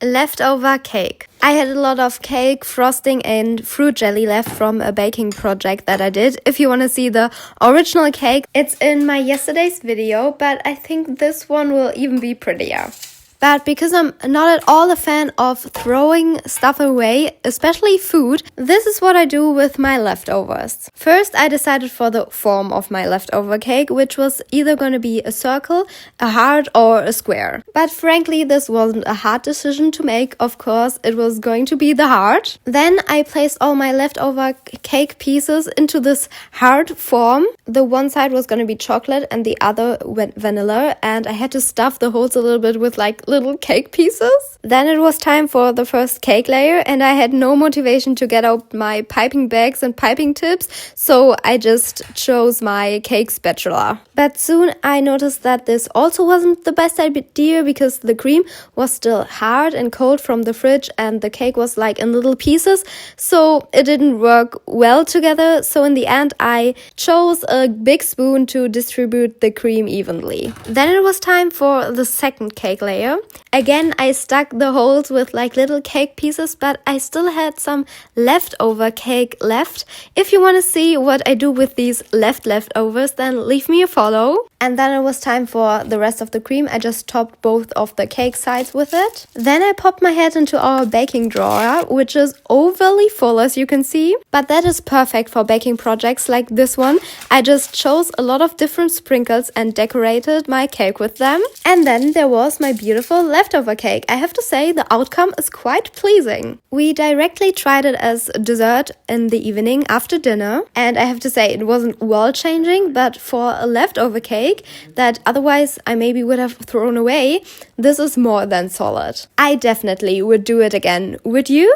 Leftover cake. I had a lot of cake, frosting and fruit jelly left from a baking project that I did. If you want to see the original cake, it's in my yesterday's video, but I think this one will even be prettier. But because I'm not at all a fan of throwing stuff away, especially food, this is what I do with my leftovers. First, I decided for the form of my leftover cake, which was either going to be a circle, a heart, or a square. But frankly, this wasn't a hard decision to make. Of course, it was going to be the heart. Then I placed all my leftover cake pieces into this heart form. The one side was going to be chocolate and the other vanilla, and I had to stuff the holes a little bit with like little cake pieces. Then it was time for the first cake layer, and I had no motivation to get out my piping bags and piping tips, so I just chose my cake spatula. But soon I noticed that this also wasn't the best idea because the cream was still hard and cold from the fridge and the cake was like in little pieces, so it didn't work well together. So in the end I chose a big spoon to distribute the cream evenly. Then it was time for the second cake layer. Again, I stuck the holes with like little cake pieces, but I still had some leftover cake left. If you want to see what I do with these leftovers, then leave me a follow. And then it was time for the rest of the cream. I just topped both of the cake sides with it. Then I popped my head into our baking drawer, which is overly full as you can see. But that is perfect for baking projects like this one. I just chose a lot of different sprinkles and decorated my cake with them. And then there was my beautiful leftover cake. I have to say the outcome is quite pleasing. We directly tried it as dessert in the evening after dinner. And I have to say it wasn't world-changing, but for a leftover cake that otherwise I maybe would have thrown away, this is more than solid. I definitely would do it again. Would you?